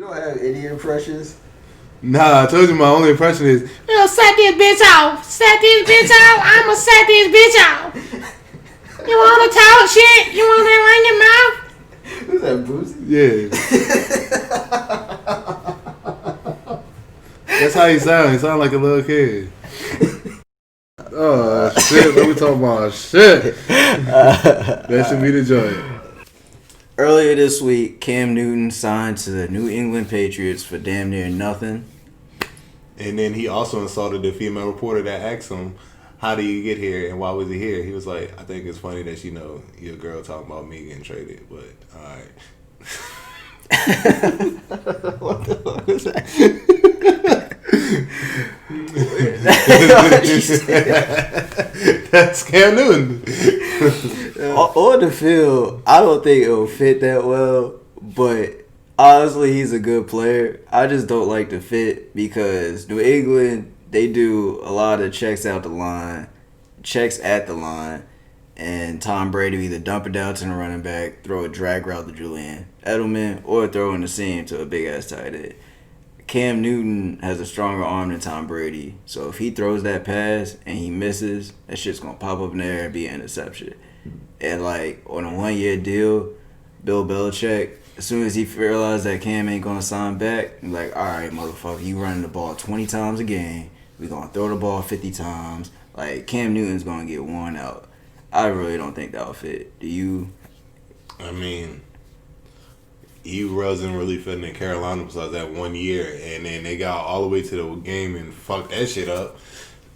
You don't have any impressions? Nah, I told you my only impression is, Yo, set this bitch off. Set this bitch off. I'ma set this bitch off. You wanna talk shit? You want that in your mouth? Who's that, Bruce? yeah. That's how he sound. He sound like a little kid. Oh, shit. Let me talk about shit. That should be the joint. Earlier this week, Cam Newton signed to the New England Patriots for damn near nothing. And then he also insulted the female reporter that asked him, how did you get here and why was he here? He was like, I think it's funny that your girl talking about me getting traded, but alright. What the fuck was that? That's Cam Newton. On the field, I don't think it'll fit that well, but honestly, he's a good player. I just don't like the fit because New England, they do a lot of checks at the line, and Tom Brady will either dump it down to the running back, throw a drag route to Julian Edelman, or throw in the seam to a big-ass tight end. Cam Newton has a stronger arm than Tom Brady, so if he throws that pass and he misses, that shit's going to pop up in the air and be an interception. And, like, on a 1-year deal, Bill Belichick, as soon as he realized that Cam ain't going to sign back, he's like, all right, motherfucker, you running the ball 20 times a game. We're going to throw the ball 50 times. Like, Cam Newton's going to get worn out. I really don't think that'll fit. Do you? I mean, he wasn't really fitting in Carolina besides that 1 year, and then they got all the way to the game and fucked that shit up.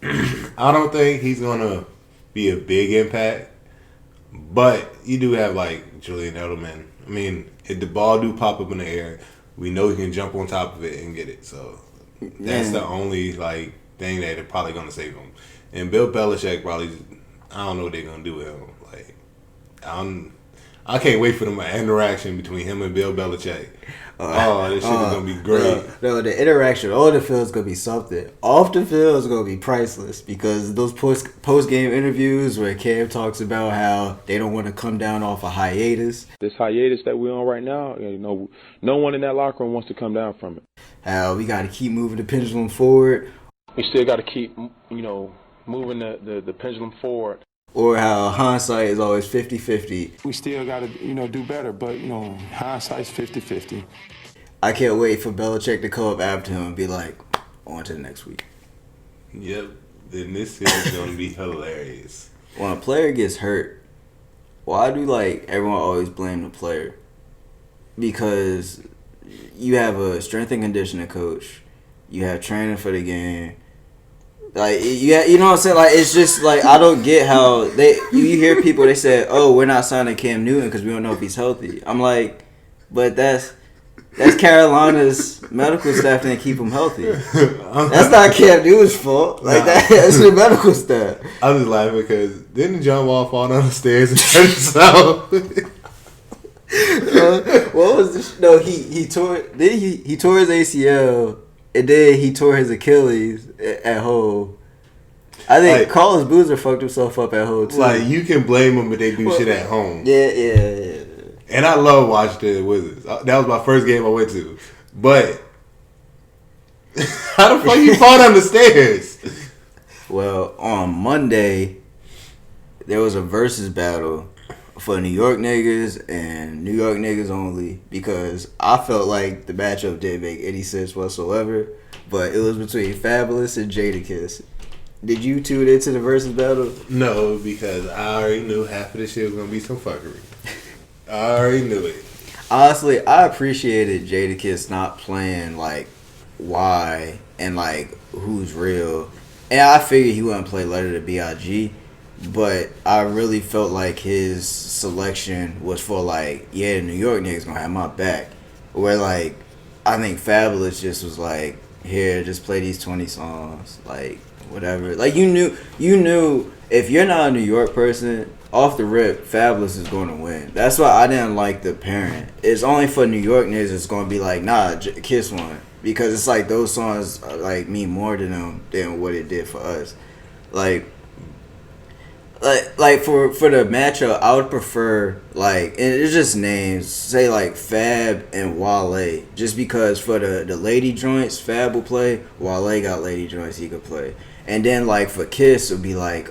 I don't think he's going to be a big impact, but you do have, like, Julian Edelman. I mean, if the ball do pop up in the air, we know he can jump on top of it and get it. So that's the only, like, thing that they're probably going to save him. And Bill Belichick probably, I don't know what they're going to do with him. Like, I can't wait for the interaction between him and Bill Belichick. This shit is going to be great. No, the interaction on the field is going to be something. Off the field is going to be priceless because those post-game interviews where Cam talks about how they don't want to come down off a hiatus. This hiatus that we're on right now, no one in that locker room wants to come down from it. How we got to keep moving the pendulum forward. We still got to keep, moving the pendulum forward. Or how hindsight is always 50-50. We still got to, do better, but, hindsight's 50-50. I can't wait for Belichick to come up after him and be like, on to the next week. Yep. Then this is going to be hilarious. When a player gets hurt, why do, everyone always blame the player? Because you have a strength and conditioning coach. You have training for the game. You know what I'm saying? It's just, I don't get how you hear people, they say, oh, we're not signing Cam Newton because we don't know if he's healthy. I'm like, but that's Carolina's medical staff didn't keep him healthy. That's not Cam Newton's fault. That's the medical staff. I was laughing because didn't John Wall fall down the stairs and hurt himself? What was this? No, he tore his ACL. And then he tore his Achilles at home. I think Carlos Boozer fucked himself up at home, too. You can blame them, but they do shit at home. Yeah. And I love watching the Wizards. That was my first game I went to. But how the fuck you fall down the stairs? Well, on Monday, there was a versus battle for New York niggas and New York niggas only because I felt like the matchup didn't make any sense whatsoever, but it was between Fabulous and Jadakiss. Did you tune into the versus battle? No, because I already knew half of this shit was going to be some fuckery. I already knew it. Honestly, I appreciated Jadakiss not playing why and who's real, and I figured he wouldn't play Letter to B.I.G., but I really felt like his selection was for the New York niggas gonna have my back. Where I think Fabulous just was here, just play these 20 songs, whatever. You knew if you're not a New York person, off the rip, Fabulous is going to win. That's why I didn't like the pairing. It's only for New York niggas it's gonna be nah, Kiss one, because it's those songs mean more to them than what it did for us. like for the matchup, I would prefer like, and it's just names. Say like Fab and Wale, just because for the lady joints, Fab will play. Wale got lady joints, he could play. And then like for Kiss, it would be like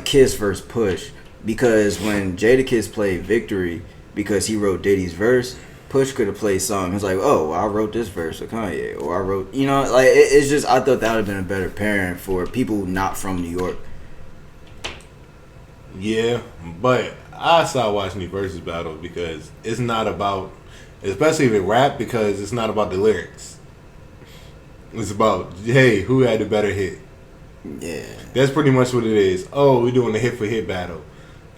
Kiss versus Push, because when Jadakiss played Victory, because he wrote Diddy's verse, Push could have played something. It's like, oh, well, I wrote this verse with Kanye, or I wrote, like it's just, I thought that would have been a better pairing for people not from New York. Yeah, but I stopped watching the versus battle because it's not about, especially if it rap, because it's not about the lyrics. It's about, hey, who had the better hit? Yeah. That's pretty much what it is. Oh, we're doing a hit for hit battle.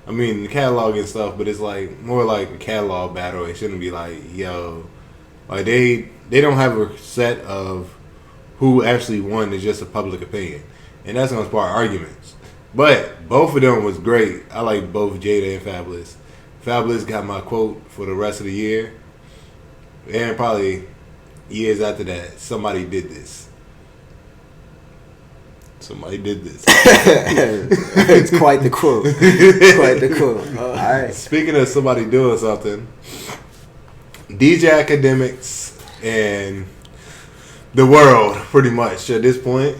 I mean, the catalog and stuff, but it's like more like a catalog battle. It shouldn't be like, yo, like they don't have a set of who actually won. It's just a public opinion, and that's gonna spark arguments. But both of them was great. I like both Jada and Fabulous. Fabulous got my quote for the rest of the year, and probably years after that. Somebody did this. Somebody did this. It's quite the quote. Quite the quote. All right. Speaking of somebody doing something, DJ Academics and the world, pretty much at this point.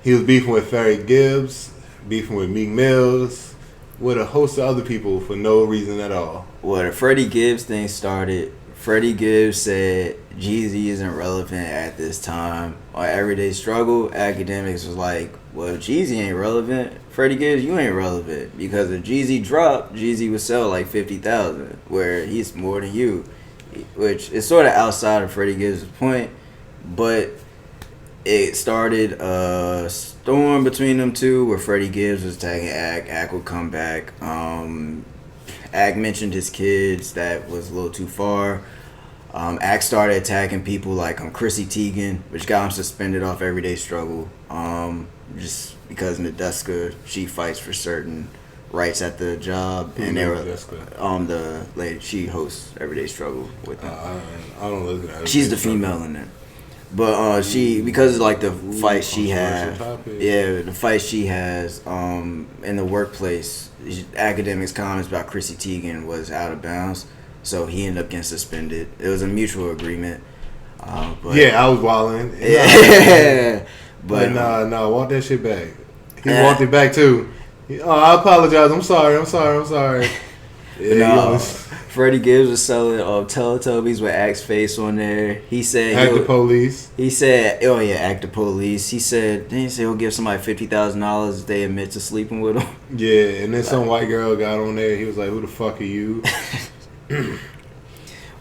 He was beefing with Freddie Gibbs, beefing with Meek Mills, with a host of other people for no reason at all. Well, the Freddie Gibbs thing started. Freddie Gibbs said Jeezy isn't relevant at this time. On Everyday Struggle, Academics was like, well, if Jeezy ain't relevant, Freddie Gibbs, you ain't relevant. Because if Jeezy dropped, Jeezy would sell like 50,000, where he's more than you. Which is sort of outside of Freddie Gibbs' point, but it started a storm between them two where Freddie Gibbs was tagging Ak. Ak would come back. Ak mentioned his kids. That was a little too far. Ak started attacking people like Chrissy Teigen, which got him suspended off Everyday Struggle. Just because Nadeska, she fights for certain rights at the job, and they were the lady, she hosts Everyday Struggle with them. I don't look at her. She's the female in there. But she, because of like the fight she had, the fight she has in the workplace, Academics' comments about Chrissy Teigen was out of bounds, so he ended up getting suspended. It was a mutual agreement. But, yeah, I was wilding. Yeah, but nah, want that shit back. He want it back too. I apologize. I'm sorry. Yeah, Freddie Gibbs was selling Teletubbies with Ak's face on there. He said, Act the Police. He said, oh yeah, Act the Police. He said, didn't he say he'll give somebody $50,000 if they admit to sleeping with him? Yeah, and then some white girl got on there. He was like, who the fuck are you?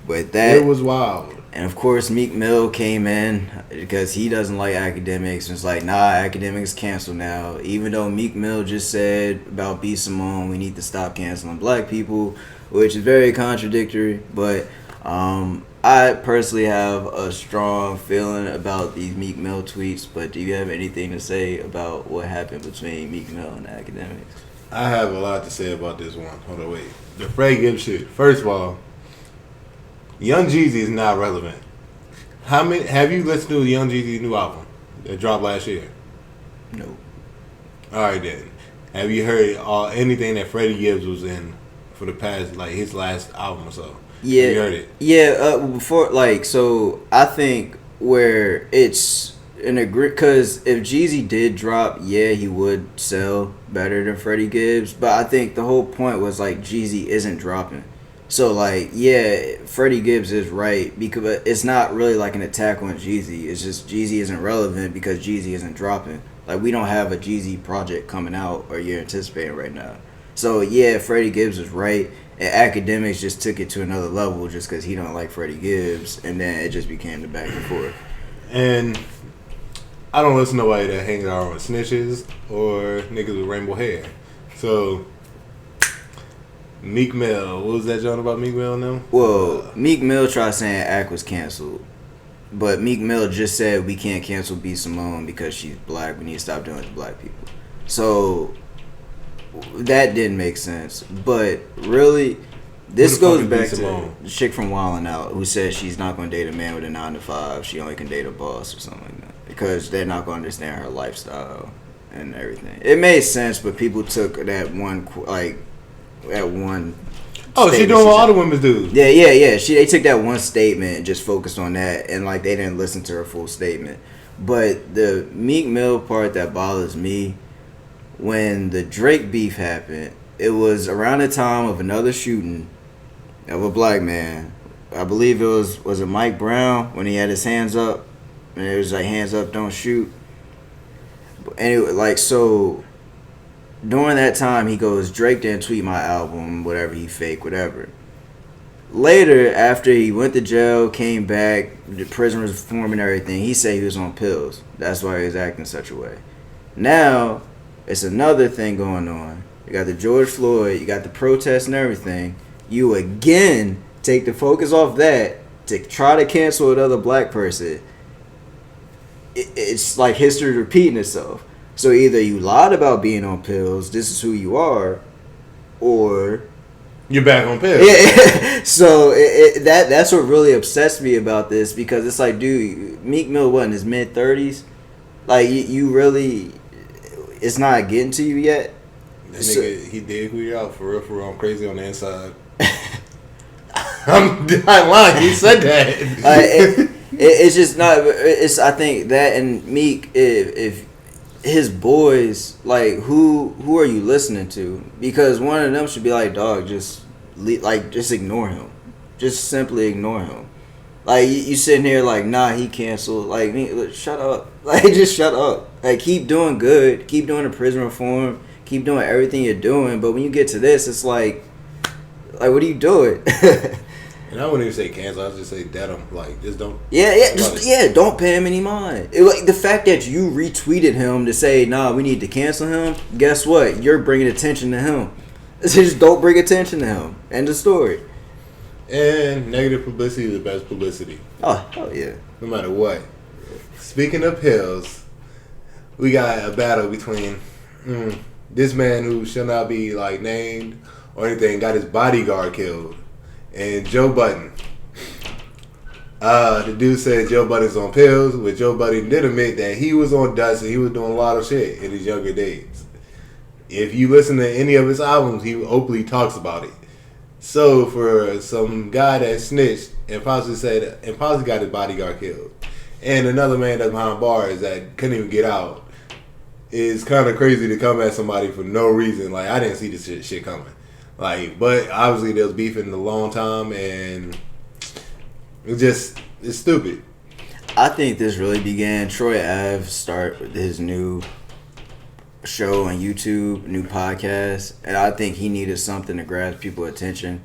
But that, it was wild. And of course, Meek Mill came in because he doesn't like Academics. And it's like, nah, Academics canceled now. Even though Meek Mill just said about B. Simone, we need to stop canceling black people, which is very contradictory. But I personally have a strong feeling about these Meek Mill tweets. But do you have anything to say about what happened between Meek Mill and Academics? I have a lot to say about this one. Hold on, wait. The Freddie Gibbs shit. First of all, Young Jeezy is not relevant. How many have you listened to Young Jeezy's new album that dropped last year? No. All right then. Have you heard anything that Freddie Gibbs was in for the past, like his last album or so? Yeah. Have you heard it? Yeah. Before, like, so I think where it's an agree, because if Jeezy did drop, yeah, he would sell better than Freddie Gibbs. But I think the whole point was like Jeezy isn't dropping. So, like, yeah, Freddie Gibbs is right, because it's not really like an attack on Jeezy. It's just Jeezy isn't relevant because Jeezy isn't dropping. Like, we don't have a Jeezy project coming out or you're anticipating right now. So, yeah, Freddie Gibbs is right. And Academics just took it to another level just because he don't like Freddie Gibbs. And then it just became the back and forth. And I don't listen to nobody that hangs out with snitches or niggas with rainbow hair. So Meek Mill, what was that joint about Meek Mill now? Well, Meek Mill tried saying Ak was canceled, but Meek Mill just said we can't cancel B. Simone because she's black. We need to stop doing it to black people. So that didn't make sense. But really, this goes back to the chick from Wildin' Out who says she's not going to date a man with a 9 to 5. She only can date a boss or something like that because they're not going to understand her lifestyle. and everything. It made sense, but people took that one Oh, she statement doing what all said. the women do. Yeah. They took that one statement and just focused on that, and like they didn't listen to her full statement. But the Meek Mill part that bothers me, when the Drake beef happened, it was around the time of another shooting of a black man. I believe it was it Mike Brown when he had his hands up, and it was like hands up, don't shoot. Anyway, like so. During that time, he goes, Drake didn't tweet my album, whatever, he fake, whatever. Later, after he went to jail, came back, the prison reform and everything, he said he was on pills. That's why he was acting such a way. Now, it's another thing going on. You got the George Floyd, you got the protests and everything. You again take the focus off that to try to cancel another black person. It's like history repeating itself. So either you lied about being on pills, this is who you are, or You're back on pills. yeah. So that's what really upsets me about this, because it's like, dude, Meek Mill what, in his mid-30s? Like you really, it's not getting to you yet. That nigga, he did who you out for real. I'm crazy on the inside. I'm not lying. He said that. It's just not. It's I think that and Meek, if his boys, like who are you listening to? Because one of them should be like, dog, just ignore him, just simply ignore him. Like you sitting here like, nah, he canceled. Like, shut up. Like, just shut up. Like, keep doing good. Keep doing the prison reform. Keep doing everything you're doing. But when you get to this, it's like what are you doing? And I wouldn't even say cancel. I would just say dead him. Like, just don't. Don't pay him any mind. Like the fact that you retweeted him to say, nah, we need to cancel him. Guess what? You're bringing attention to him. Just don't bring attention to him. End of story. And negative publicity is the best publicity. Oh, hell yeah. No matter what. Speaking of pills, we got a battle between this man who shall not be like named or anything, got his bodyguard killed, and Joe Budden. The dude said Joe Budden's on pills, but Joe Budden did admit that he was on dust and he was doing a lot of shit in his younger days. If you listen to any of his albums, he openly talks about it. So for some guy that snitched and possibly got his bodyguard killed, and another man that's behind bars that couldn't even get out, it's kind of crazy to come at somebody for no reason. Like, I didn't see this shit coming. Like, but obviously there was beefing a long time, and it's stupid. I think this really began. Troy Ave start with his new show on YouTube, new podcast, and I think he needed something to grab people's attention.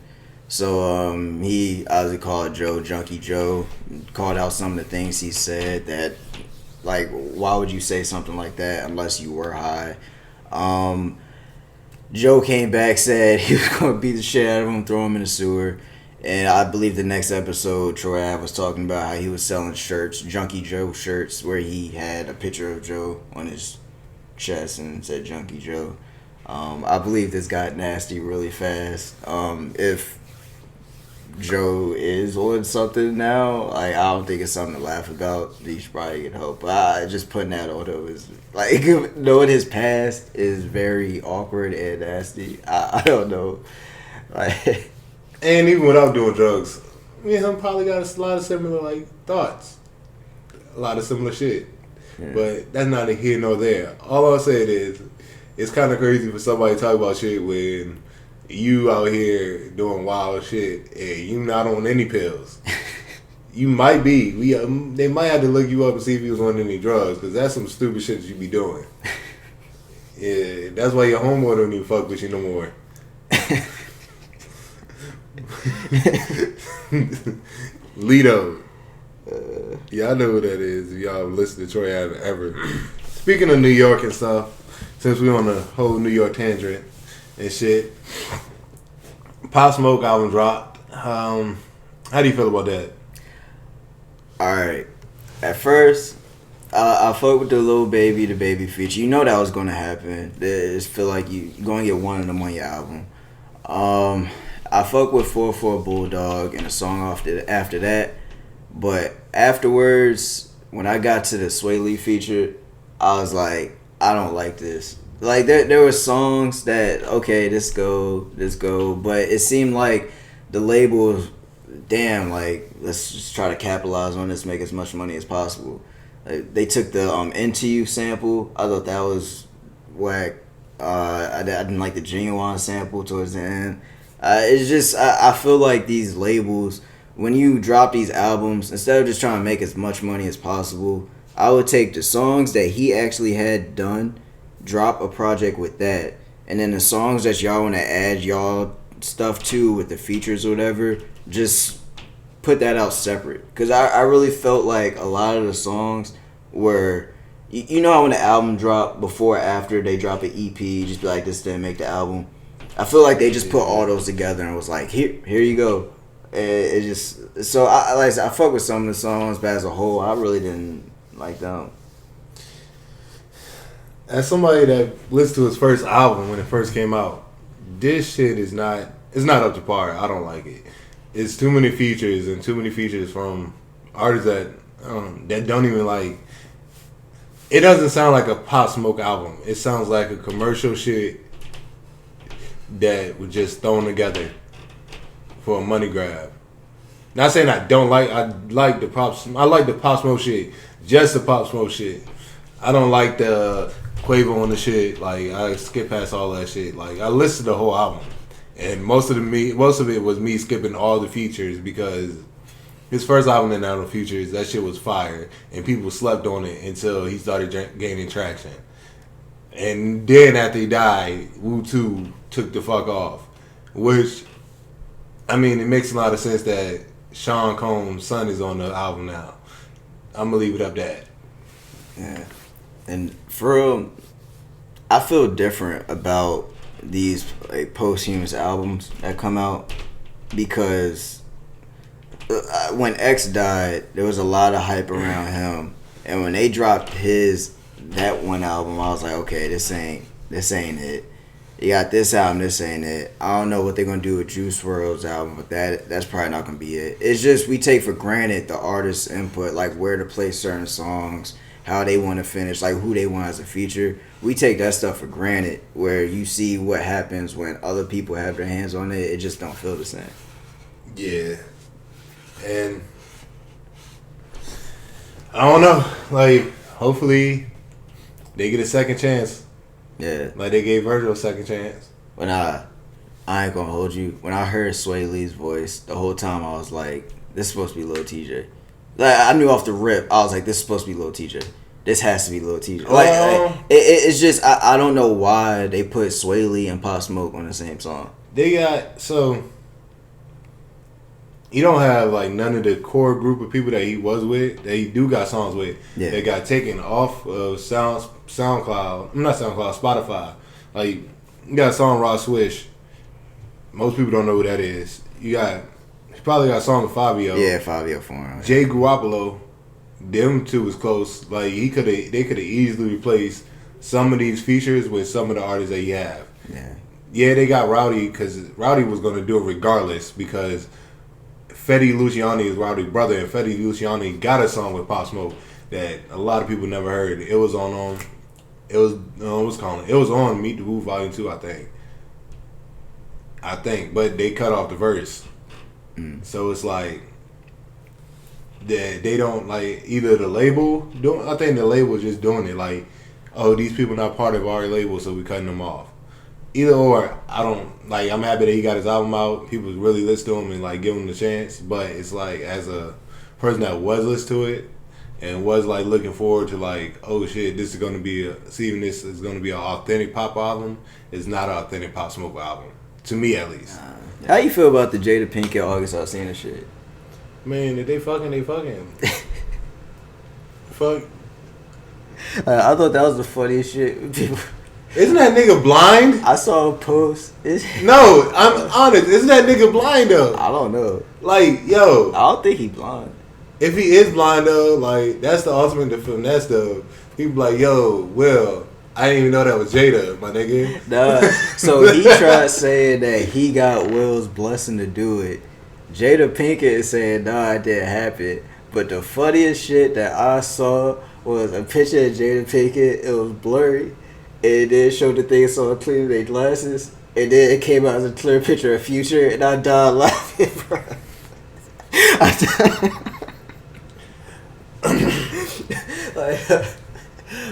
So he obviously called Joe Junkie Joe, called out some of the things he said that, like, why would you say something like that unless you were high? Joe came back, said he was going to beat the shit out of him, throw him in the sewer. And I believe the next episode, Troy Ave was talking about how he was selling shirts, Junkie Joe shirts, where he had a picture of Joe on his chest and said Junkie Joe. I believe this got nasty really fast. If Joe is on something now, like, I don't think it's something to laugh about. He should probably get help. But just putting that on him is like, knowing his past is very awkward and nasty. I don't know. Like, And even without doing drugs, me and him probably got a lot of similar like thoughts, a lot of similar shit. Yeah. But that's neither here nor there. All I'm saying is, it's kind of crazy for somebody to talk about shit when you out here doing wild shit and you not on any pills. You might be. They might have to look you up and see if you was on any drugs, because that's some stupid shit that you be doing. Yeah, that's why your homeboy don't even fuck with you no more. Lido. Yeah, I know who that is. If y'all listen to Troy Ave ever. Speaking of New York and stuff, since we on a whole New York tangent and shit, Pop Smoke album dropped. How do you feel about that? alright. At first, I fuck with the Lil Baby, the Baby feature. You know that was going to happen. I just feel like you're going to get one of them on your album. I fuck with 4-4 Bulldog and a song after that. But afterwards, when I got to the Sway Lee feature, I was like, I don't like this. Like there were songs that okay, this go, but it seemed like the label was, damn, like let's just try to capitalize on this, make as much money as possible. Like, they took the Into You sample. I thought that was whack. I didn't like the Genuine sample towards the end. It's just I feel like these labels, when you drop these albums, instead of just trying to make as much money as possible, I would take the songs that he actually had done, drop a project with that, and then the songs that y'all want to add y'all stuff to with the features or whatever, just put that out separate. Because I really felt like a lot of the songs were, you know how when the album drop, before or after they drop an EP, just be like, this didn't make the album. I feel like they just put all those together and was like, here you go. It just, so I fuck with some of the songs, but as a whole, I really didn't like them. As somebody that listened to his first album when it first came out, this shit is not, it's not up to par. I don't like it. It's too many features and too many features from artists that don't even like. It doesn't sound like a Pop Smoke album. It sounds like a commercial shit that was just thrown together for a money grab. Not saying I don't like. I like the Pop Smoke shit. Just the Pop Smoke shit. I don't like the Quavo on the shit. Like I skip past all that shit. Like I listened to the whole album, and most of it was me skipping all the features because his first album didn't have no features. That shit was fire, and people slept on it until he started gaining traction. And then after he died, Wu 2 took the fuck off. Which, I mean, it makes a lot of sense that Sean Combs' son is on the album now. I'm gonna leave it up that. Yeah. And for real, I feel different about these like posthumous albums that come out because when X died, there was a lot of hype around him, and when they dropped that one album, I was like, okay, this ain't it. You got this album, this ain't it. I don't know what they're gonna do with Juice WRLD's album, but that's probably not gonna be it. It's just we take for granted the artist's input, like where to place certain songs, how they want to finish, like who they want as a feature. We take that stuff for granted. Where you see what happens when other people have their hands on it, it just don't feel the same. Yeah. And I don't know. Like, hopefully they get a second chance. Yeah. Like they gave Virgil a second chance. When I ain't gonna hold you. When I heard Sway Lee's voice, the whole time I was like, this is supposed to be Lil TJ. Like I knew off the rip, I was like, this is supposed to be Lil TJ. This has to be Lil TJ. It's just I don't know why they put Sway Lee and Pop Smoke on the same song. They got you don't have like none of the core group of people that he was with, that he do got songs with. Yeah. They got taken off of SoundCloud. Not SoundCloud, Spotify. Like you got a song Raw Swish. Most people don't know who that is. He probably got a song with Fabio. Yeah, Fabio Foreign. Jay Guapolo. Them two was close. Like they could have easily replaced some of these features with some of the artists that you have. Yeah. Yeah, they got Rowdy because Rowdy was going to do it regardless because Fetty Luciani is Rowdy's brother, and Fetty Luciani got a song with Pop Smoke that a lot of people never heard. It was on it was on Meet the Woo Volume 2, I think, but they cut off the verse. So it's like that they don't like either the label doing. I think the label is just doing it like, oh, these people not part of our label, so we cutting them off. Either or, I don't like. I'm happy that he got his album out. People really listen to him and like give him the chance. But it's like as a person that was listening to it and was like looking forward to like, oh shit, this is gonna be this is gonna be an authentic pop album. It's not an authentic Pop Smoke album to me at least. How you feel about the Jada Pinkett August Alsina shit? Man, if they fucking, they fucking. Fuck. I thought that was the funniest shit. People. Isn't that nigga blind? I saw a post. No, I'm honest. Isn't that nigga blind though? I don't know. Like, yo. I don't think he blind. If he is blind though, like, that's the ultimate finesse though. He be like, yo, Will, I didn't even know that was Jada, my nigga. Nah. So he tried saying that he got Will's blessing to do it. Jada Pinkett is saying, nah, it didn't happen. But the funniest shit that I saw was a picture of Jada Pinkett. It was blurry. And then showed the thing so clear their glasses. And then it came out as a clear picture of Future, and I died laughing, bro.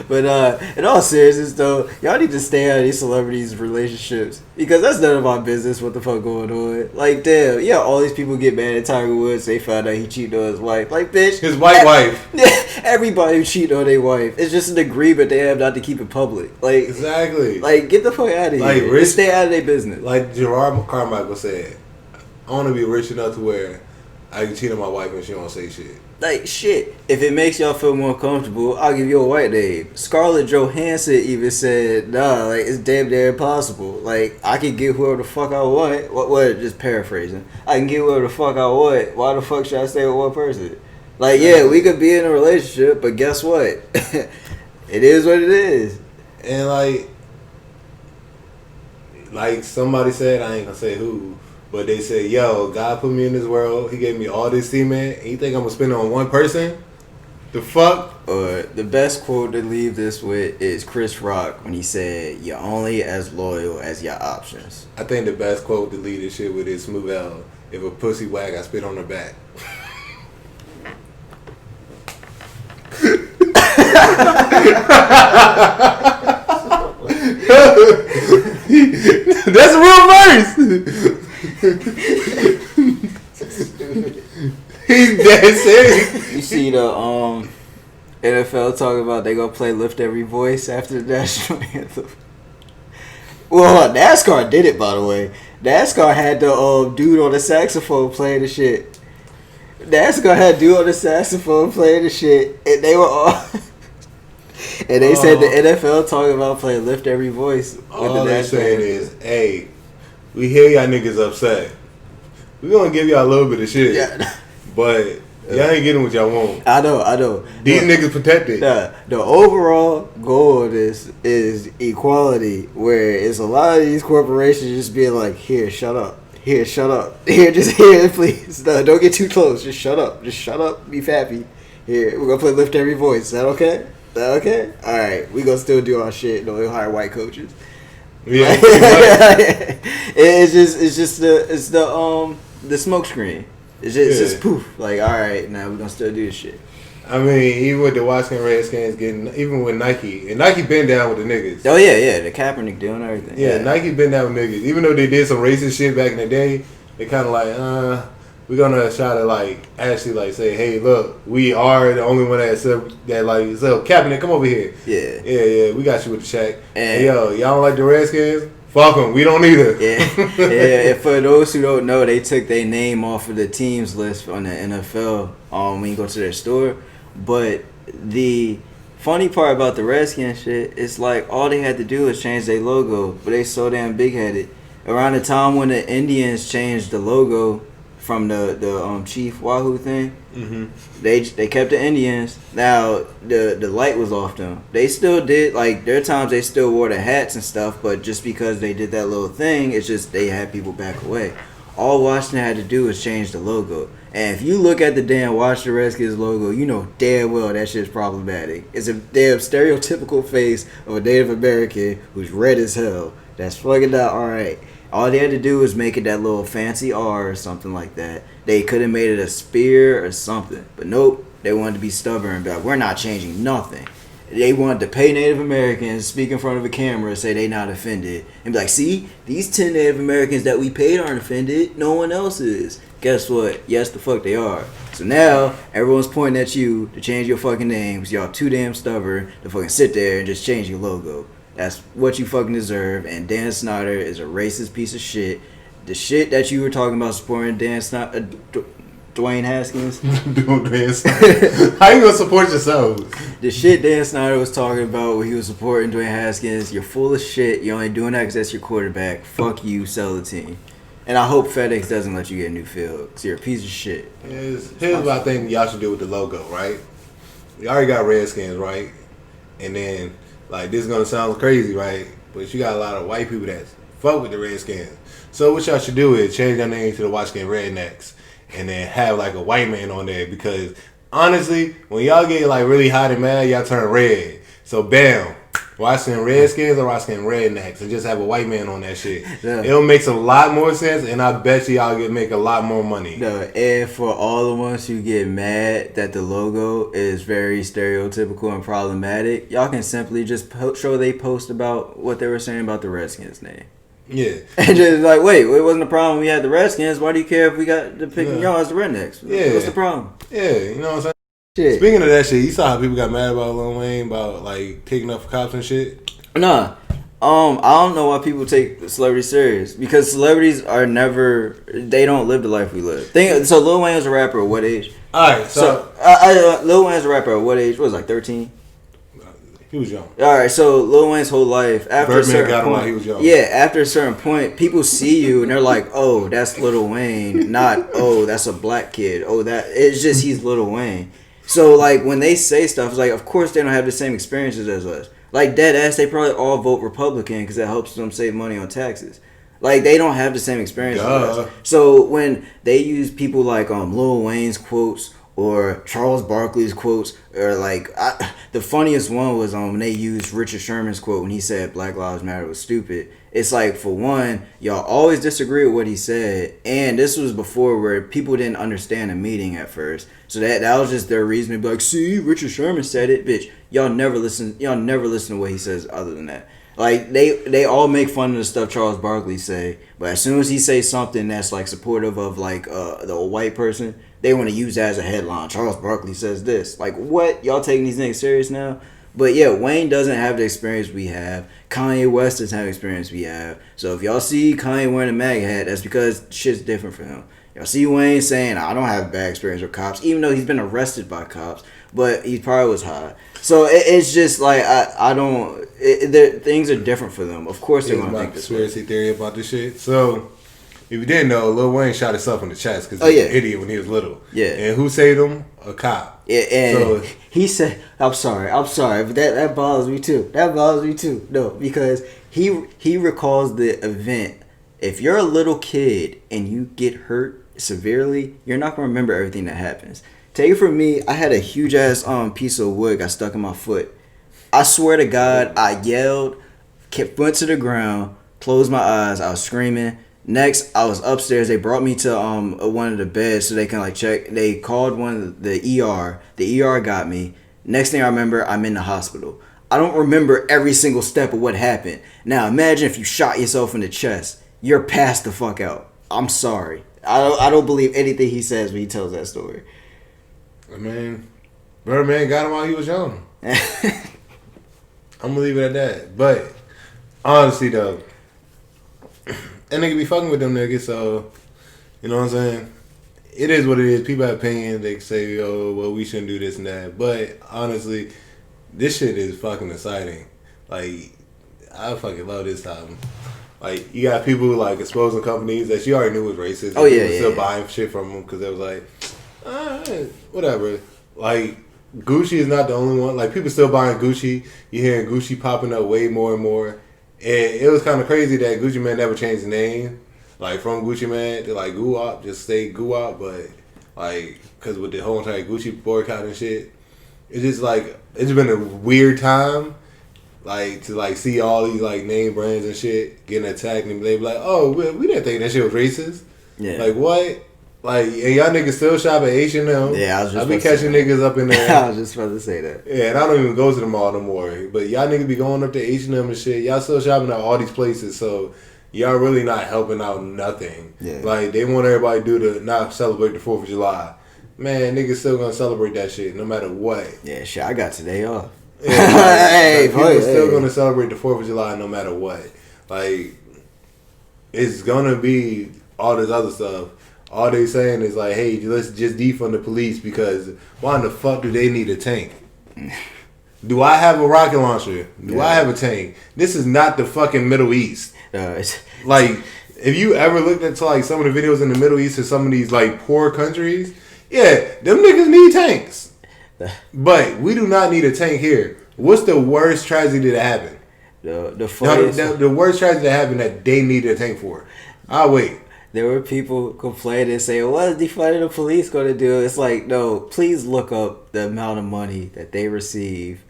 But in all seriousness though, y'all need to stay out of these celebrities' relationships because that's none of my business. What the fuck going on? Like, damn, yeah, all these people get mad at Tiger Woods. They found out he cheated on his wife. Like, bitch, His white wife. Everybody who cheat on their wife. It's just an agreement they have not to keep it public. Like, Exactly. like get the fuck out of Like, here. rich- Just stay out of their business. Like Gerard Carmichael said, I want to be rich enough to where I can cheat on my wife and she don't say shit. Like, shit, if it makes y'all feel more comfortable, I'll give you a white name. Scarlett Johansson even said, nah, like, it's damn near impossible. Like, I can get whoever the fuck I want. What, just paraphrasing. I can get whoever the fuck I want. Why the fuck should I stay with one person? Like, yeah, we could be in a relationship, but guess what? It is what it is. And like somebody said, I ain't gonna say who, but they said, yo, God put me in this world. He gave me all this semen. And you think I'm gonna spend it on one person? The fuck? The best quote to leave this with is Chris Rock when he said, "You're only as loyal as your options." I think the best quote to lead this shit with is Smooth L. If a pussy wag, I spit on her back. That's a real verse. He's dead serious. You see the NFL talking about they gonna play "Lift Every Voice" after the national anthem. Well, NASCAR did it, by the way. NASCAR had the dude on the saxophone playing the shit. NASCAR had dude on the saxophone playing the shit, and they were all. And they said the NFL talking about playing "Lift Every Voice." With All the they're national saying anthem. is, hey, we hear y'all niggas upset. We gonna give y'all a little bit of shit, Yeah. but y'all ain't getting what y'all want. I know. These niggas protected. The overall goal of this is equality, where it's a lot of these corporations just being like, here, shut up. Here, shut up. Here, just here, please. No, don't get too close. Just shut up. Just shut up. Be happy. Here, we're gonna play "Lift Every Voice." Is that okay? Is that okay? All right, we gonna still do our shit. No, we'll hire white coaches. Yeah, it's just the smoke screen. It's just poof. Like, all right, now we're gonna still do this shit. I mean, even with the Washington Redskins even with Nike, and Nike been down with the niggas. Oh yeah, the Kaepernick deal and everything. Yeah, Nike been down with niggas. Even though they did some racist shit back in the day, they kind of like, we're gonna try to like actually like say, hey, look, we are the only one so Kaepernick, come over here. Yeah, we got you with the check. And hey, yo, y'all don't like the Redskins? Fuck them, we don't either. Yeah. And for those who don't know, they took their name off of the teams list on the NFL when you go to their store. But the funny part about the Redskins shit is like all they had to do was change their logo, but they so damn big headed. Around the time when the Indians changed the logo from the Chief Wahoo thing, they kept the Indians. Now the light was off them. They still did like there are times they still wore the hats and stuff, but just because they did that little thing, it's just they had people back away. All Washington had to do was change the logo. And if you look at the damn Washington Redskins logo, you know damn well that shit's problematic. It's a damn stereotypical face of a Native American who's red as hell. That's fucking not alright. All they had to do was make it that little fancy R or something like that. They could have made it a spear or something. But nope, they wanted to be stubborn and be like, we're not changing nothing. They wanted to pay Native Americans, speak in front of a camera, say they not offended. And be like, see, these 10 Native Americans that we paid aren't offended. No one else is. Guess what? Yes, the fuck they are. So now, everyone's pointing at you to change your fucking name because y'all too damn stubborn to fucking sit there and just change your logo. That's what you fucking deserve. And Dan Snyder is a racist piece of shit. The shit that you were talking about supporting Dan Snyder, Dwayne Haskins. How you gonna support yourself? The shit Dan Snyder was talking about when he was supporting Dwayne Haskins, you're full of shit. You're only doing that because that's your quarterback. Fuck you, sell the team. And I hope FedEx doesn't let you get a new field because you're a piece of shit. Here's what I think y'all should do with the logo, right? You already got Redskins, right? And then, like, this is gonna sound crazy, right? But you got a lot of white people that fuck with the Redskins. So what y'all should do is change their name to the Washington Rednecks. And then have like a white man on there because honestly, when y'all get like really hot and mad, y'all turn red. So bam. Watch some Redskins or watch some Rednecks and just have a white man on that shit. Yeah. It'll make a lot more sense, and I bet you y'all can make a lot more money. No, and for all the ones who get mad that the logo is very stereotypical and problematic, y'all can simply just show they post about what they were saying about the Redskins name. Yeah. And just like, wait, it wasn't a problem we had the Redskins. Why do you care if we got to pick y'all as the Rednecks? Yeah. What's the problem? Yeah, you know what I'm saying? Shit. Speaking of that shit, you saw how people got mad about Lil Wayne about like taking up for cops and shit? Nah. I don't know why people take celebrities serious, because celebrities are never, they don't live the life we live. So Lil Wayne was a rapper at what age? Alright, so Lil Wayne's a rapper at what age? What was it, like 13? he was young. All right, so Lil Wayne's whole life, after a Birdman certain got him point, while he was young. yeah, after a certain point, people see you and they're like, "Oh, that's Lil Wayne," not "Oh, that's a black kid." Oh, that it's just he's Lil Wayne. So like when they say stuff, it's like, of course they don't have the same experiences as us. Like dead ass, they probably all vote Republican because that helps them save money on taxes. Like they don't have the same experiences as us. So when they use people like Lil Wayne's quotes or Charles Barkley's quotes, or like the funniest one was when they used Richard Sherman's quote when he said Black Lives Matter was stupid. It's like, for one, y'all always disagree with what he said, and this was before where people didn't understand the meeting at first, so that was just their reason to be like, see, Richard Sherman said it, bitch. Y'all never listen to what he says other than that. Like they all make fun of the stuff Charles Barkley say, but as soon as he says something that's like supportive of like the white person, they want to use that as a headline. Charles Barkley says this. Like, what? Y'all taking these niggas serious now? But yeah, Wayne doesn't have the experience we have. Kanye West doesn't have the experience we have. So if y'all see Kanye wearing a MAGA hat, that's because shit's different for him. Y'all see Wayne saying, I don't have bad experience with cops, even though he's been arrested by cops, but he probably was high. So it's just like, things are different for them. Of course they're going to think this way. Conspiracy theory about this shit. So, if you didn't know, Lil Wayne shot himself in the chest because he was an idiot when he was little. Yeah. And who saved him? A cop. Yeah, and he said, I'm sorry, but that bothers me too. No, because he recalls the event. If you're a little kid and you get hurt severely, you're not going to remember everything that happens. Take it from me, I had a huge ass piece of wood got stuck in my foot. I swear to God, I yelled, went to the ground, closed my eyes, I was screaming. Next, I was upstairs. They brought me to one of the beds so they can like check. They called one of the ER. The ER got me. Next thing I remember, I'm in the hospital. I don't remember every single step of what happened. Now imagine if you shot yourself in the chest. You're passed the fuck out. I'm sorry. I don't believe anything he says when he tells that story. I mean, Birdman got him while he was young. I'm gonna leave it at that. But honestly, though. That nigga be fucking with them niggas, so you know what I'm saying? It is what it is. People have opinions. They say, oh, well, we shouldn't do this and that. But honestly, this shit is fucking exciting. Like, I fucking love this time. Like, you got people like exposing companies that you already knew was racist. Oh, yeah, still buying shit from them because they was like, whatever. Like, Gucci is not the only one. Like, people still buying Gucci. You're hearing Gucci popping up way more and more. And it was kind of crazy that Gucci Mane never changed the name, like from Gucci Mane to like Guwop, just stay Guwop, but like because with the whole entire Gucci boycott and shit, it's just like it's been a weird time, like to like see all these like name brands and shit getting attacked and they be like, oh, we didn't think that shit was racist. Yeah. Like what? Like, and y'all niggas still shop at H&M. Yeah, I be catching niggas up in there. I was just about to say that. Yeah, and I don't even go to the mall no more. But y'all niggas be going up to H&M and shit. Y'all still shopping at all these places, so y'all really not helping out nothing. Yeah. Like, they want everybody to not celebrate the 4th of July. Man, niggas still gonna celebrate that shit no matter what. Yeah, shit, I got today off. Yeah, like, people still gonna celebrate the 4th of July no matter what. Like, it's gonna be all this other stuff. All they saying is like, hey, let's just defund the police because why in the fuck do they need a tank? Do I have a rocket launcher? Do I have a tank? This is not the fucking Middle East. Like, if you ever looked into like some of the videos in the Middle East or some of these like poor countries, yeah, them niggas need tanks. But we do not need a tank here. What's the worst tragedy that happened? The worst tragedy that happened that they needed a tank for? I'll wait. there were people complaining, saying, "What is defunding the police going to do?" It's like, no, please look up the amount of money that they receive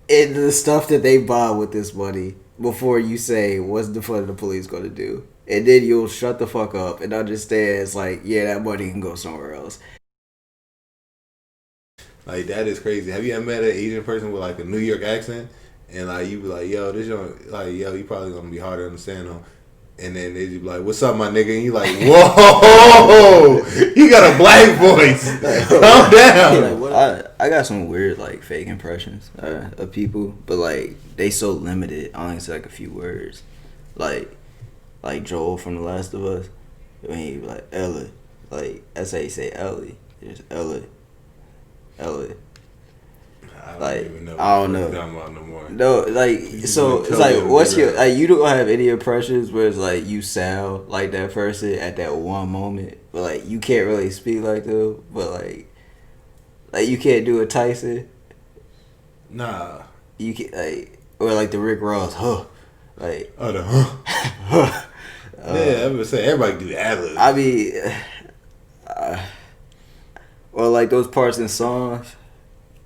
and the stuff that they buy with this money before you say, "What's defunding the police going to do?" And then you'll shut the fuck up and understand. It's like, yeah, that money can go somewhere else. Like, that is crazy. Have you ever met an Asian person with like a New York accent? And like, you be like, yo, this joint, like, yo, you probably gonna be hard to understand on. And then they just be like, what's up, my nigga? And you like, whoa, you got a black voice. Calm down. I got some weird, like, fake impressions of people, but, like, they so limited. I only say, like, a few words. Like Joel from The Last of Us. When he be like, Ellie. Like, that's how you say Ellie. It's Ellie. I don't know what you're talking about no more. No, like, so it's like, what's your, like, you don't have any impressions where it's like you sound like that person at that one moment, but like you can't really speak like them, but like you can't do a Tyson. Nah. You can, like, or like the Rick Ross, like, Oh, the huh. Yeah, I would say everybody do the ad-libs. I mean, or like those parts in songs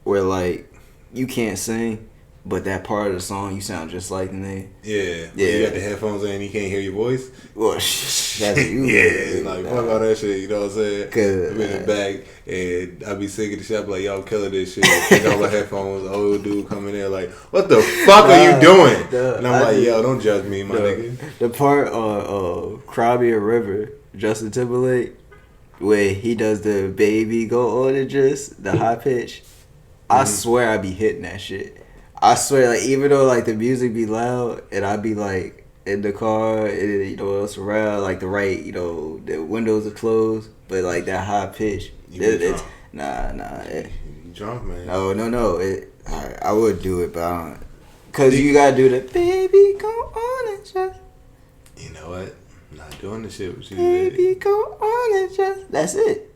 where like you can't sing, but that part of the song you sound just like the nigga. Yeah. You got the headphones in and you can't hear your voice. Well, that's you. Yeah, like fuck all that shit, you know what I'm saying? Cause, I'm in the back and I be singing the shit, I be like, yo, I'm killing this shit. Take all my headphones, old dude coming in like, what the fuck are you doing? And I'm like, yo, don't judge me, my nigga. The part on Cry Me a River, Justin Timberlake, where he does the baby go on and just the high pitch. I swear I be hitting that shit. I swear, like, even though like the music be loud and I be like in the car and you know it's around like the right, you know, the windows are closed, but like that high pitch, it's nah. You drunk, man? No. I would do it, but I don't, cause you gotta do the baby go on and just. You know what? I'm not doing the shit with you. Baby go on and just. That's it.